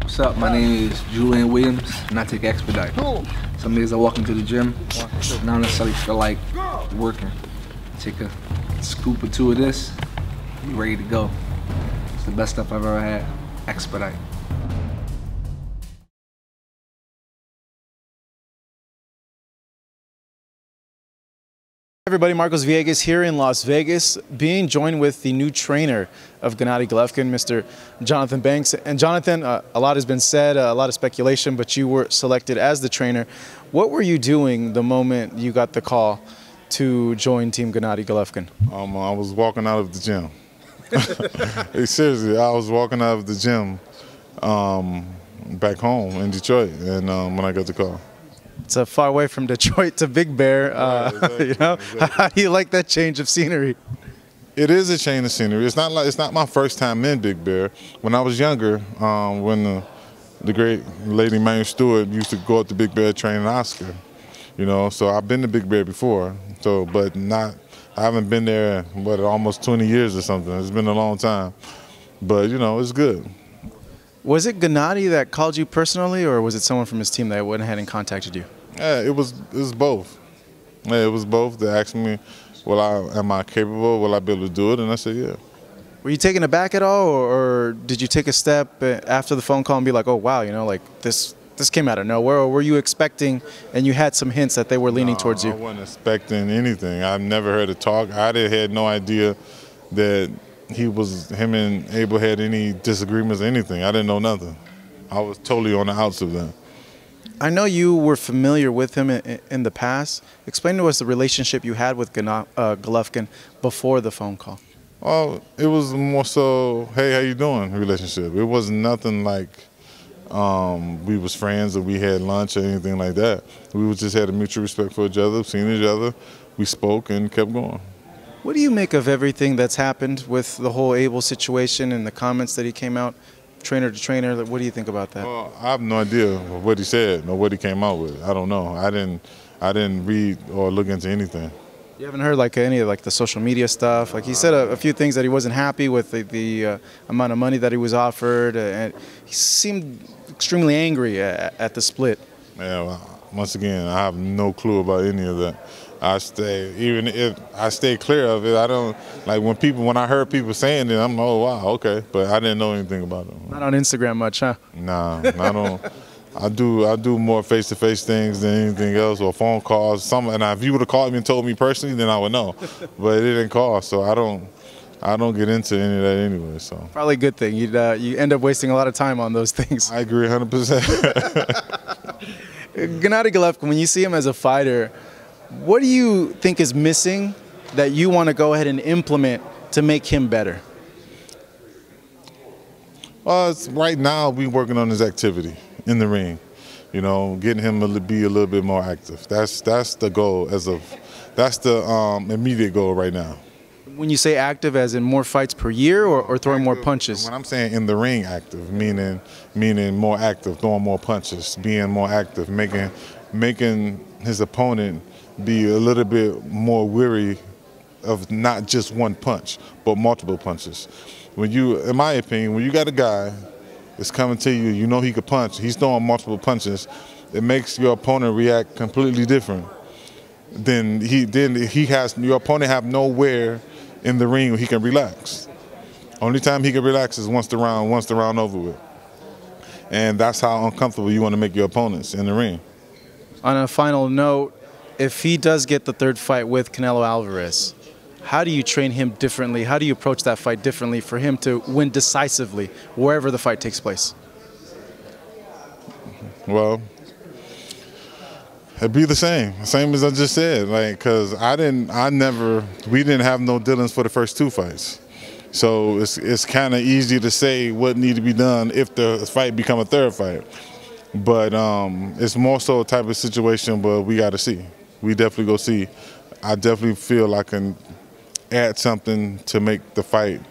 What's up? My name is Julian Williams, and I take Expedite. Some days I walk into the gym, and I don't necessarily feel like working. Take a scoop or two of this, be ready to go. It's the best stuff I've ever had. Expedite. Everybody, Marcos Villegas here in Las Vegas, being joined with the new trainer of Gennady Golovkin, Mr. Jonathan Banks. And Jonathan, a lot has been said, a lot of speculation, but you were selected as the trainer. What were you doing the moment you got the call to join Team Gennady Golovkin? I was walking out of the gym. Hey, seriously, I was walking out of the gym back home in Detroit, and when I got the call. It's a far away from Detroit to Big Bear. Exactly, you know, exactly. How do you like that change of scenery? It is a change of scenery. It's not my first time in Big Bear. When I was younger, when the great lady Manuel Stewart used to go up to Big Bear training Oscar, you know. So I've been to Big Bear before. So, but I haven't been there almost 20 years or something. It's been a long time, but you know, it's good. Was it Gennady that called you personally, or was it someone from his team that went ahead and contacted you? Yeah, it was both. Yeah, it was both. They asked me, am I capable? Will I be able to do it? And I said, yeah. Were you taken aback at all, or did you take a step after the phone call and be like, oh, wow, you know, like this came out of nowhere? Or were you expecting, and you had some hints that they were leaning towards you? I wasn't expecting anything. I've never heard it talk. I had no idea that him and Abel had any disagreements or anything. I didn't know nothing. I was totally on the outs of that. I know you were familiar with him in the past. Explain to us the relationship you had with Golovkin before the phone call. Well, it was more so, hey, how you doing relationship. It was nothing like we was friends or we had lunch or anything like that. We just had a mutual respect for each other, seen each other, we spoke and kept going. What do you make of everything that's happened with the whole Abel situation and the comments that he came out, trainer to trainer? What do you think about that? Well, I have no idea what he said or what he came out with. I don't know. I didn't read or look into anything. You haven't heard like any of like the social media stuff? Like he said a few things that he wasn't happy with the amount of money that he was offered, and he seemed extremely angry at the split. Yeah, well, once again, I have no clue about any of that. Even if I stay clear of it, I don't, like when I heard people saying it, I'm oh wow, okay, but I didn't know anything about it. Not on Instagram much, huh? Nah, I don't. I do more face-to-face things than anything else, or phone calls. And if you would have called me and told me personally, then I would know. But it didn't call, so I don't get into any of that anyway. So probably a good thing. You end up wasting a lot of time on those things. I agree 100%. Gennady Golovkin, when you see him as a fighter, what do you think is missing that you want to go ahead and implement to make him better? Well, right now we're working on his activity in the ring. You know, getting him to be a little bit more active. That's the goal that's the immediate goal right now. When you say active, as in more fights per year, or throwing more punches? When I'm saying in the ring active, meaning more active, throwing more punches, being more active, making his opponent be a little bit more weary of not just one punch, but multiple punches. In my opinion, when you got a guy that's coming to you, you know he could punch, he's throwing multiple punches, it makes your opponent react completely different. Then your opponent have nowhere in the ring where he can relax. Only time he can relax is once the round over with. And that's how uncomfortable you want to make your opponents in the ring. On a final note, if he does get the third fight with Canelo Alvarez, how do you train him differently? How do you approach that fight differently for him to win decisively wherever the fight takes place? Well, it'd be the same as I just said. Like, cause we didn't have no dealings for the first two fights, so it's kind of easy to say what need to be done if the fight become a third fight. But it's more so a type of situation where we got to see. We definitely go see. I definitely feel I can add something to make the fight,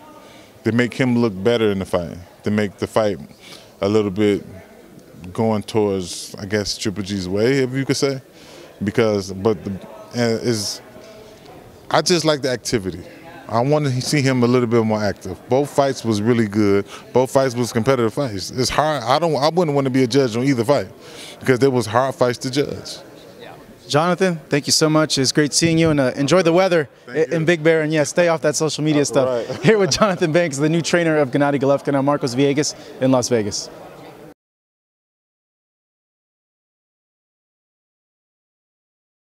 to make him look better in the fight, to make the fight a little bit going towards, I guess, Triple G's way, if you could say. I just like the activity. I want to see him a little bit more active. Both fights was really good. Both fights was competitive fights. It's hard. I wouldn't want to be a judge on either fight because there was hard fights to judge. Jonathan, thank you so much. It's great seeing you, and enjoy the weather in Big Bear. And yeah, stay off that social media stuff. Right. Here with Jonathan Banks, the new trainer of Gennady Golovkin. I'm Marcos Villegas in Las Vegas.